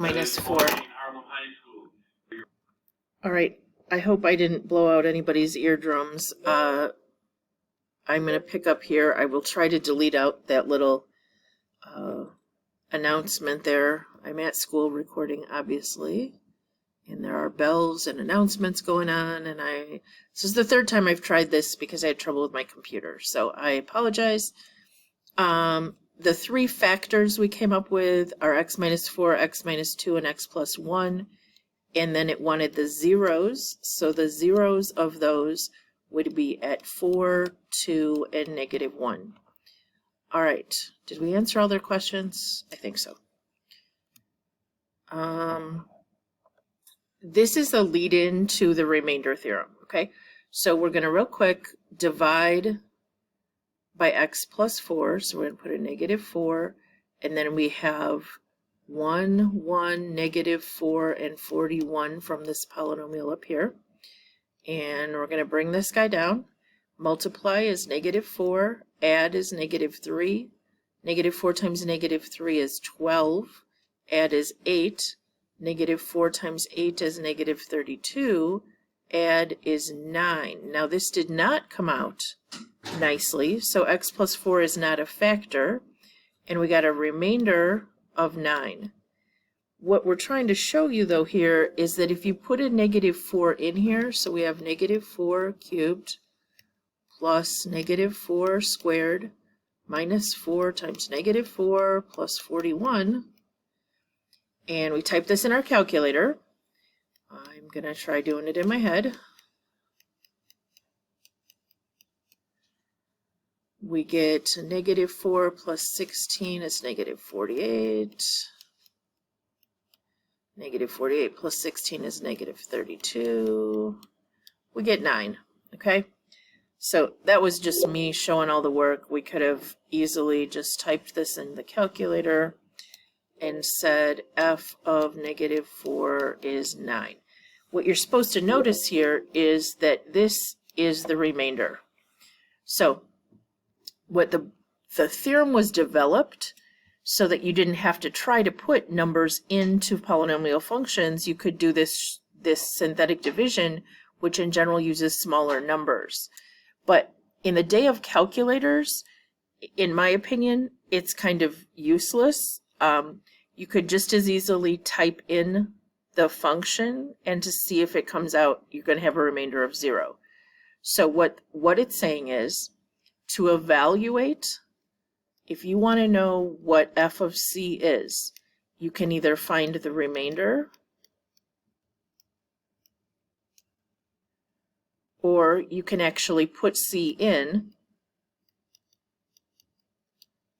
minus 4. All right, I hope I didn't blow out anybody's eardrums. I'm going to pick up here. I will try to delete out that little announcement there. I'm at school recording, obviously, and there are bells and announcements going on, and this is the third time I've tried this because I had trouble with my computer, so I apologize. The three factors we came up with are x minus 4, x minus 2, and x plus 1. And then it wanted the zeros. So the zeros of those would be at 4, 2, and negative 1. All right. Did we answer all their questions? I think so. This is a lead-in to the remainder theorem. Okay. So we're going to real quick divide by x plus 4. So we're going to put a negative 4. And then we have 1, 1, negative 4, and 41 from this polynomial up here. And we're going to bring this guy down. Multiply is negative 4. Add is negative 3. Negative 4 times negative 3 is 12. Add is 8. Negative 4 times 8 is negative 32. Add is 9. Now this did not come out nicely, so x plus 4 is not a factor. And we got a remainder of 9. What we're trying to show you though here is that if you put a negative 4 in here, so we have negative 4 cubed plus negative 4 squared minus 4 times negative 4 plus 41, and we type this in our calculator. I'm going to try doing it in my head. We get negative 4 plus 16 is negative 48. Negative 48 plus 16 is negative 32. We get 9, okay? So that was just me showing all the work. We could have easily just typed this in the calculator and said f of negative 4 is 9. What you're supposed to notice here is that this is the remainder. So what the theorem was developed so that you didn't have to try to put numbers into polynomial functions. You could do this synthetic division, which in general uses smaller numbers. But in the day of calculators, in my opinion, it's kind of useless. You could just as easily type in the function, and to see if it comes out, you're going to have a remainder of 0. So what it's saying is, to evaluate, if you want to know what f of c is, you can either find the remainder, or you can actually put c in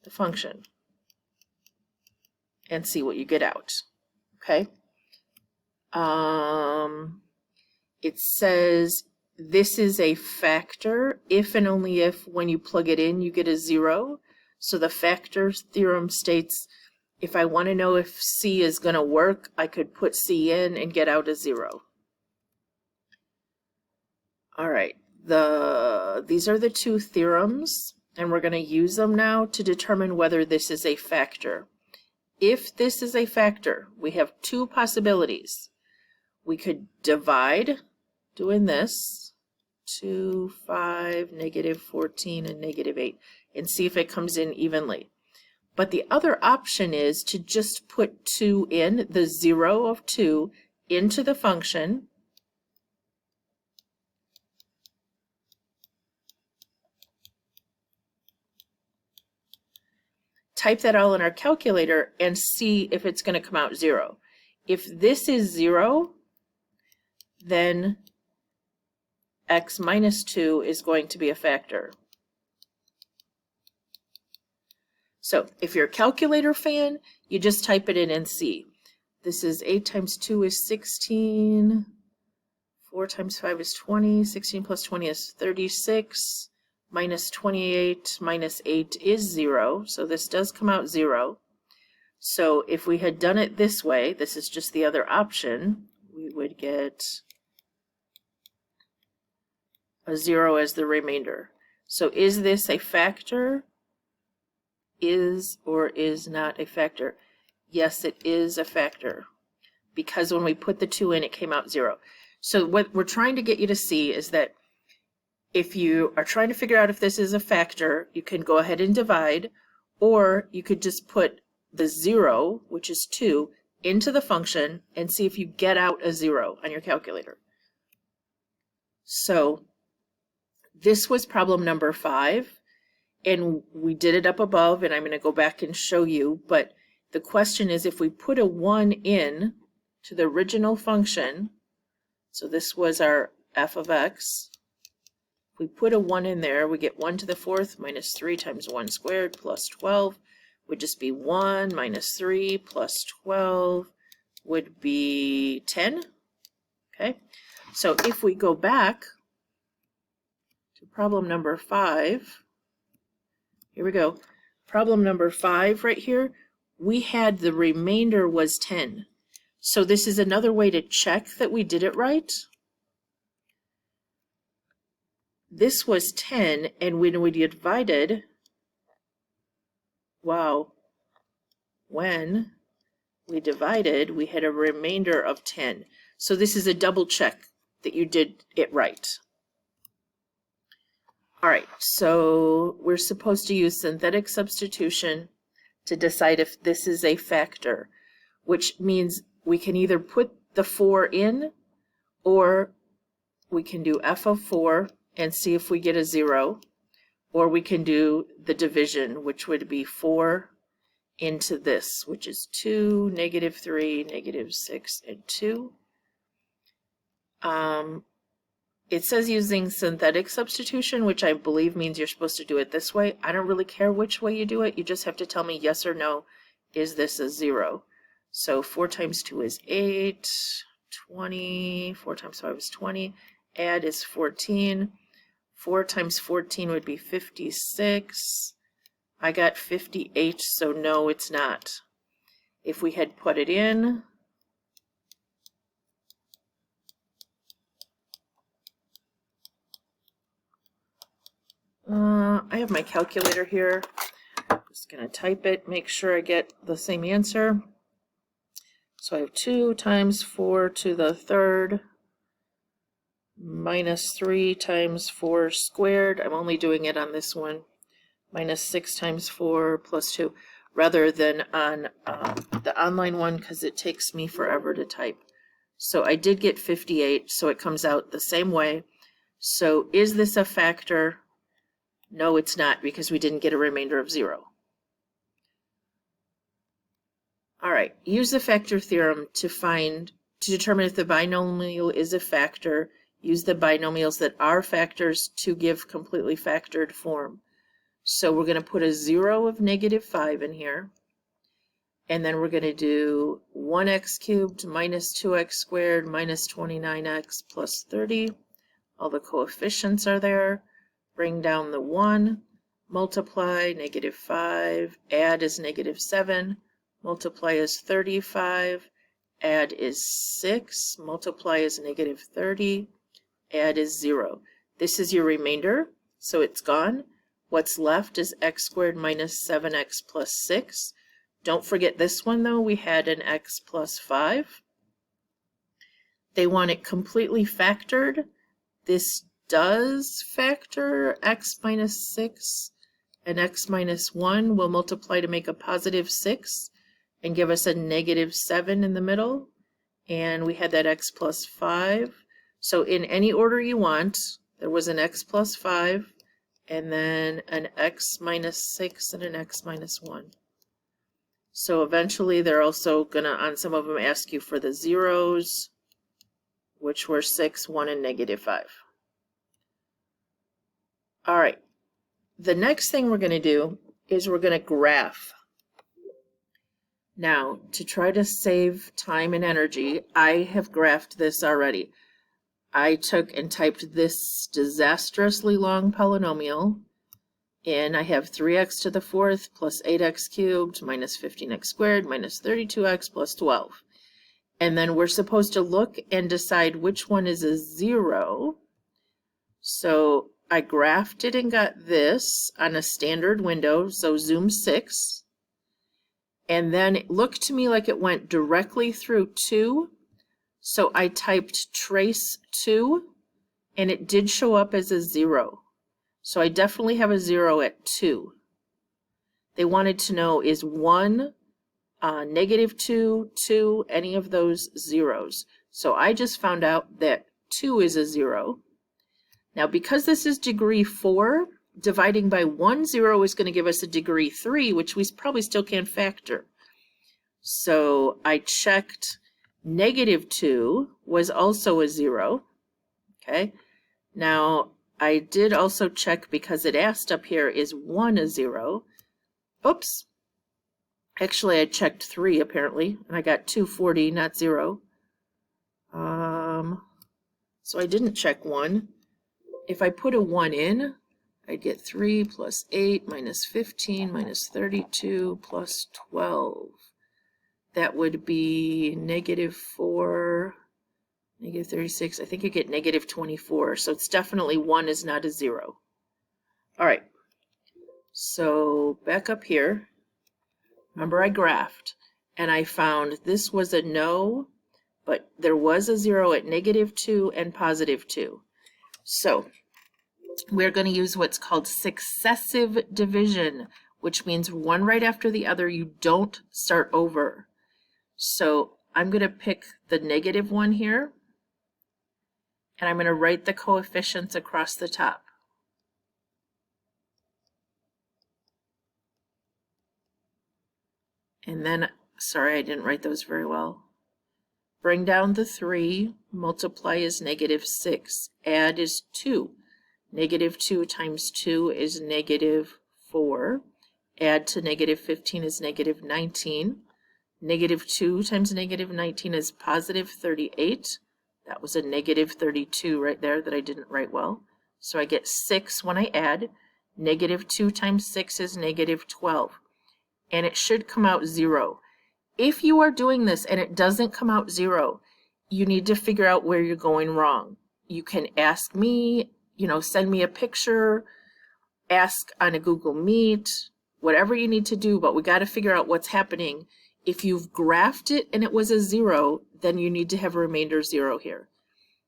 the function and see what you get out. Okay? It says this is a factor if and only if when you plug it in you get a 0. So the factor theorem states if I want to know if c is going to work, I could put c in and get out a 0. All right, these are the two theorems, and we're going to use them now to determine whether this is a factor. If this is a factor, we have two possibilities. We could divide doing this, 2, 5, negative 14, and negative 8, and see if it comes in evenly. But the other option is to just put 2 in, the 0 of 2, into the function, type that all in our calculator, and see if it's going to come out 0. If this is 0, then x minus 2 is going to be a factor. So if you're a calculator fan, you just type it in and see. This is 8 times 2 is 16, 4 times 5 is 20, 16 plus 20 is 36, minus 28 minus 8 is 0, so this does come out 0. So if we had done it this way, this is just the other option, we would get a 0 as the remainder. So is this a factor? Is or is not a factor? Yes, it is a factor, because when we put the 2 in, it came out 0. So what we're trying to get you to see is that if you are trying to figure out if this is a factor, you can go ahead and divide, or you could just put the 0, which is 2, into the function and see if you get out a 0 on your calculator. So this was problem number 5, and we did it up above, and I'm going to go back and show you, but the question is if we put a 1 in to the original function, so this was our f of x, if we put a 1 in there, we get 1 to the 4th minus 3 times 1 squared plus 12 would just be 1 minus 3 plus 12 would be 10. Okay, so if we go back to problem number 5, here we go. Problem number 5 right here, we had the remainder was 10. So this is another way to check that we did it right. This was 10, and when we divided, wow, when we divided, we had a remainder of 10. So this is a double check that you did it right. All right, so we're supposed to use synthetic substitution to decide if this is a factor, which means we can either put the 4 in, or we can do f of 4 and see if we get a 0, or we can do the division, which would be 4 into this, which is 2, negative 3, negative 6, and 2. It says using synthetic substitution, which I believe means you're supposed to do it this way. I don't really care which way you do it. You just have to tell me yes or no. Is this a 0? So 4 times 2 is 8, 20, 4 times 5 is 20, add is 14. 4 times 14 would be 56. I got 58, so no, it's not. If we had put it in, I have my calculator here. I'm just going to type it, make sure I get the same answer. So I have 2 times 4 to the 3rd minus 3 times 4 squared. I'm only doing it on this one. Minus 6 times 4 plus 2, rather than on the online one, because it takes me forever to type. So I did get 58, so it comes out the same way. So is this a factor? No, it's not, because we didn't get a remainder of 0. All right, use the factor theorem to determine if the binomial is a factor. Use the binomials that are factors to give completely factored form. So we're going to put a 0 of negative 5 in here. And then we're going to do 1x cubed minus 2x squared minus 29x plus 30. All the coefficients are there. Bring down the 1. Multiply, negative 5. Add is negative 7. Multiply is 35. Add is 6. Multiply is negative 30. Add is 0. This is your remainder, so it's gone. What's left is x squared minus 7x plus 6. Don't forget this one, though. We had an x plus 5. They want it completely factored. This does factor x minus 6 and x minus 1 will multiply to make a positive 6 and give us a negative 7 in the middle. And we had that x plus 5. So in any order you want, there was an x plus 5, and then an x minus 6 and an x minus 1. So eventually they're also going to, on some of them, ask you for the zeros, which were 6, 1, and negative 5. All right. The next thing we're going to do is we're going to graph. Now, to try to save time and energy, I have graphed this already. I took and typed this disastrously long polynomial, and I have 3x to the 4th plus 8x cubed minus 15x squared minus 32x plus 12. And then we're supposed to look and decide which one is a 0. So I graphed it and got this on a standard window, so zoom 6. And then it looked to me like it went directly through 2. So I typed trace 2, and it did show up as a 0. So I definitely have a 0 at 2. They wanted to know, is 1, -2, 2, any of those zeros? So I just found out that 2 is a 0. Now, because this is degree 4, dividing by 1 0 is going to give us a degree 3, which we probably still can't factor. So I checked -2 was also a 0. Okay. Now, I did also check, because it asked up here, is 1 a 0? Oops. Actually, I checked 3 apparently, and I got 240, not 0. So I didn't check 1. If I put a 1 in, I'd get 3 plus 8 minus 15 minus 32 plus 12. That would be -4, -36. I think you get -24. So it's definitely 1 is not a 0. All right. So back up here. Remember, I graphed, and I found this was a no, but there was a 0 at -2 and +2. So we're going to use what's called successive division, which means one right after the other. You don't start over. So I'm going to pick the -1 here, and I'm going to write the coefficients across the top. And then, sorry, I didn't write those very well. Bring down the 3, multiply is -6, add is 2. -2 times 2 is -4. Add to -15 is -19. -2 times -19 is +38. That was a -32 right there that I didn't write well. So I get 6 when I add. -2 times 6 is -12. And it should come out 0. If you are doing this and it doesn't come out 0, you need to figure out where you're going wrong. You can ask me, send me a picture, ask on a Google Meet, whatever you need to do, but we got to figure out what's happening. If you've graphed it and it was a 0, then you need to have a remainder 0 here.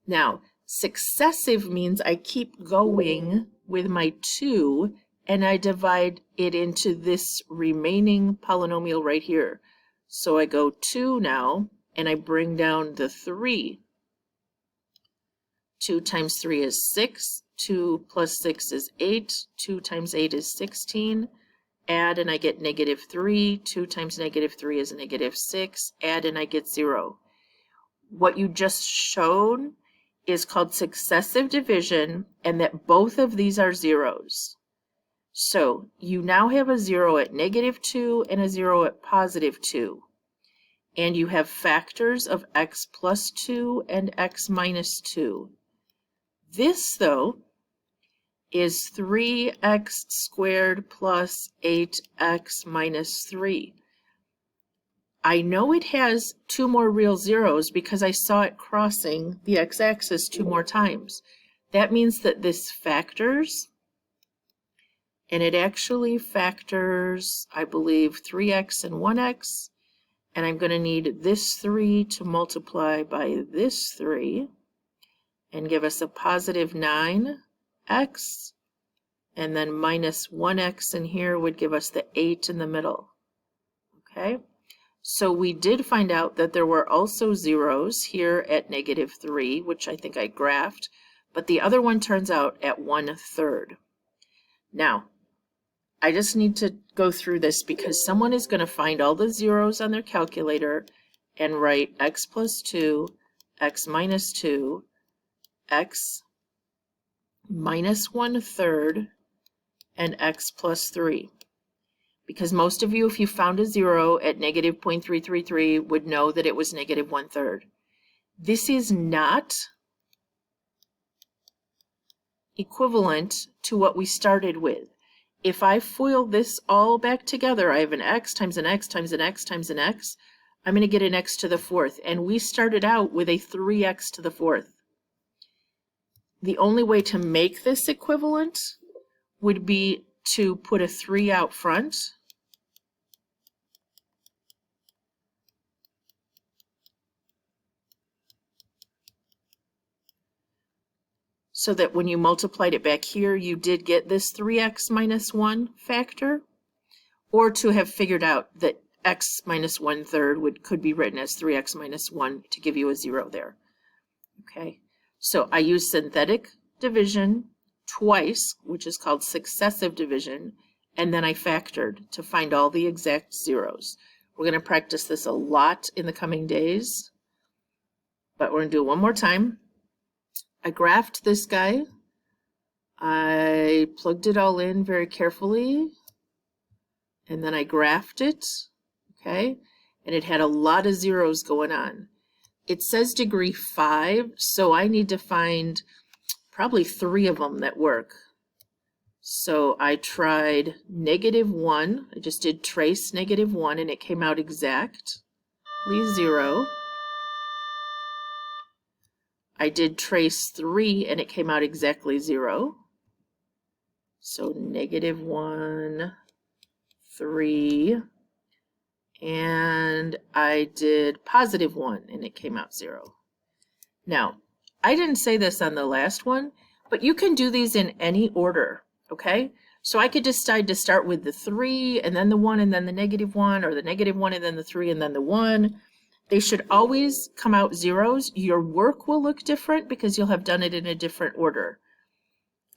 Now, successive means I keep going with my 2 and I divide it into this remaining polynomial right here. So I go 2 now, and I bring down the 3. 2 times 3 is 6. 2 plus 6 is 8. 2 times 8 is 16. Add, and I get -3. 2 times -3 is -6. Add, and I get 0. What you just showed is called successive division, and that both of these are zeros. So you now have a 0 at -2 and a 0 at +2. And you have factors of x plus 2 and x minus 2. This, though, is 3x squared plus 8x minus 3. I know it has 2 more real zeros because I saw it crossing the x-axis 2 more times. That means that this factors, and it actually factors, I believe, 3x and 1x, and I'm going to need this 3 to multiply by this 3 and give us a +9x, and then minus 1x in here would give us the 8 in the middle. Okay, so we did find out that there were also zeros here at -3, which I think I graphed, but the other one turns out at 1/3. Now, I just need to go through this because someone is going to find all the zeros on their calculator and write x plus 2, x minus 2, x minus 1/3, and x plus 3. Because most of you, if you found a 0 at -0.333, would know that it was -1/3. This is not equivalent to what we started with. If I FOIL this all back together, I have an x times an x times an x times an x, I'm going to get an x to the 4th. And we started out with a 3x to the 4th. The only way to make this equivalent would be to put a 3 out front so that when you multiplied it back here, you did get this 3x minus 1 factor, or to have figured out that x minus 1/3 could be written as 3x minus 1 to give you a 0 there. Okay, so I use synthetic division twice, which is called successive division, and then I factored to find all the exact zeros. We're going to practice this a lot in the coming days, but we're going to do it one more time. I graphed this guy. I plugged it all in very carefully, and then I graphed it, okay? And it had a lot of zeros going on. It says degree 5, so I need to find probably 3 of them that work. So I tried -1. I just did trace -1, and it came out exactly 0. I did trace 3, and it came out exactly 0. So -1, 3, and I did +1, and it came out 0. Now, I didn't say this on the last one, but you can do these in any order, okay? So I could decide to start with the 3, and then the 1, and then the -1, or the -1, and then the 3, and then the 1. They should always come out zeros. Your work will look different because you'll have done it in a different order.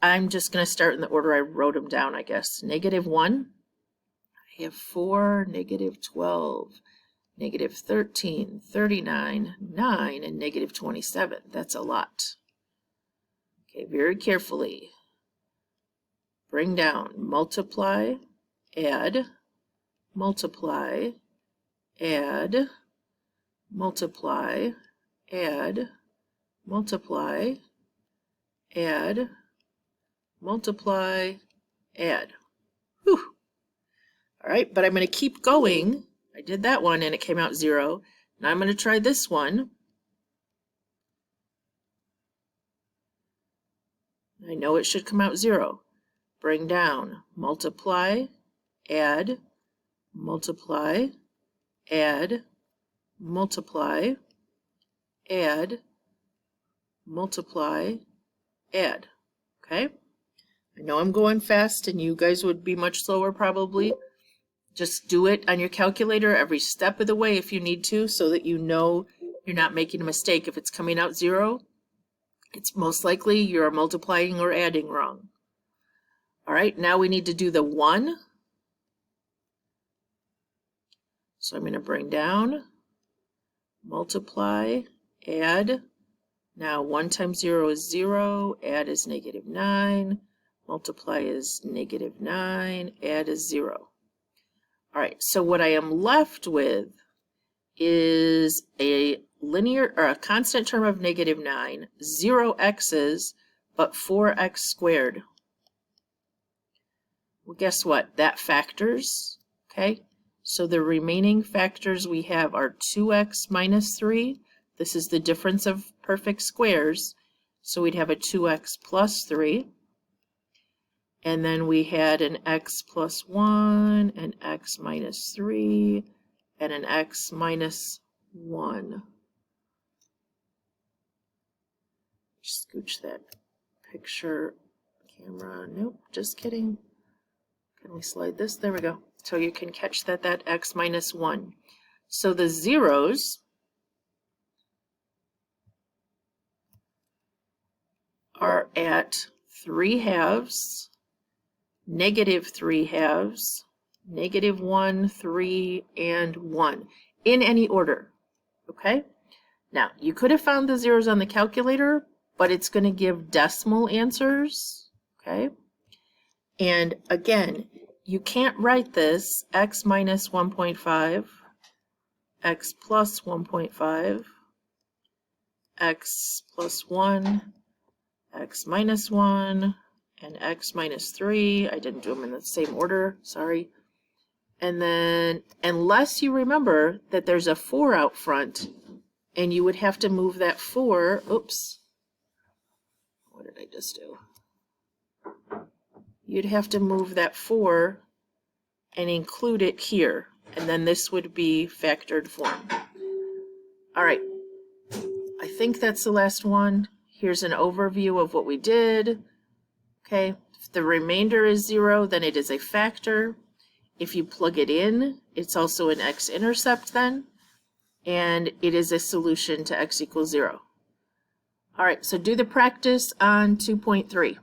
I'm just going to start in the order I wrote them down, I guess. -1, I have 4, -12, -13, 39, 9, and -27. That's a lot. Okay, very carefully. Bring down, multiply, add, multiply, add, multiply, add, multiply, add, multiply, add. Whew. All right, but I'm going to keep going. I did that one and it came out 0. Now I'm going to try this one. I know it should come out 0. Bring down, multiply, add, multiply, add, multiply, add, multiply, add. Okay? I know I'm going fast and you guys would be much slower probably. Just do it on your calculator every step of the way if you need to, so that you know you're not making a mistake. If it's coming out 0, it's most likely you're multiplying or adding wrong. All right, now we need to do the 1. So I'm going to bring down, multiply, add. Now 1 times 0 is 0, add is -9, multiply is -9, add is 0. All right, so what I am left with is a linear or a constant term of -9, 0 x's, but 4x squared. Well, guess what? That factors, okay? So the remaining factors we have are 2x minus 3. This is the difference of perfect squares. So we'd have a 2x plus 3. And then we had an x plus 1, an x minus 3, and an x minus 1. Scooch that picture camera. Nope, just kidding. Can we slide this? There we go. So you can catch that x minus 1. So the zeros are at 3/2, -3/2, -1, 3, and 1 in any order. Okay? Now, you could have found the zeros on the calculator, but it's going to give decimal answers. Okay? And again, you can't write this x minus 1.5, x plus 1.5, x plus 1, x minus 1, and x minus 3. I didn't do them in the same order, sorry. And then, unless you remember that there's a 4 out front, and you would have to move that 4, oops, what did I just do? You'd have to move that 4 and include it here, and then this would be factored form. All right, I think that's the last one. here's an overview of what we did. Okay, if the remainder is 0, then it is a factor. If you plug it in, it's also an x-intercept then, and it is a solution to x equals 0. All right, so do the practice on 2.3.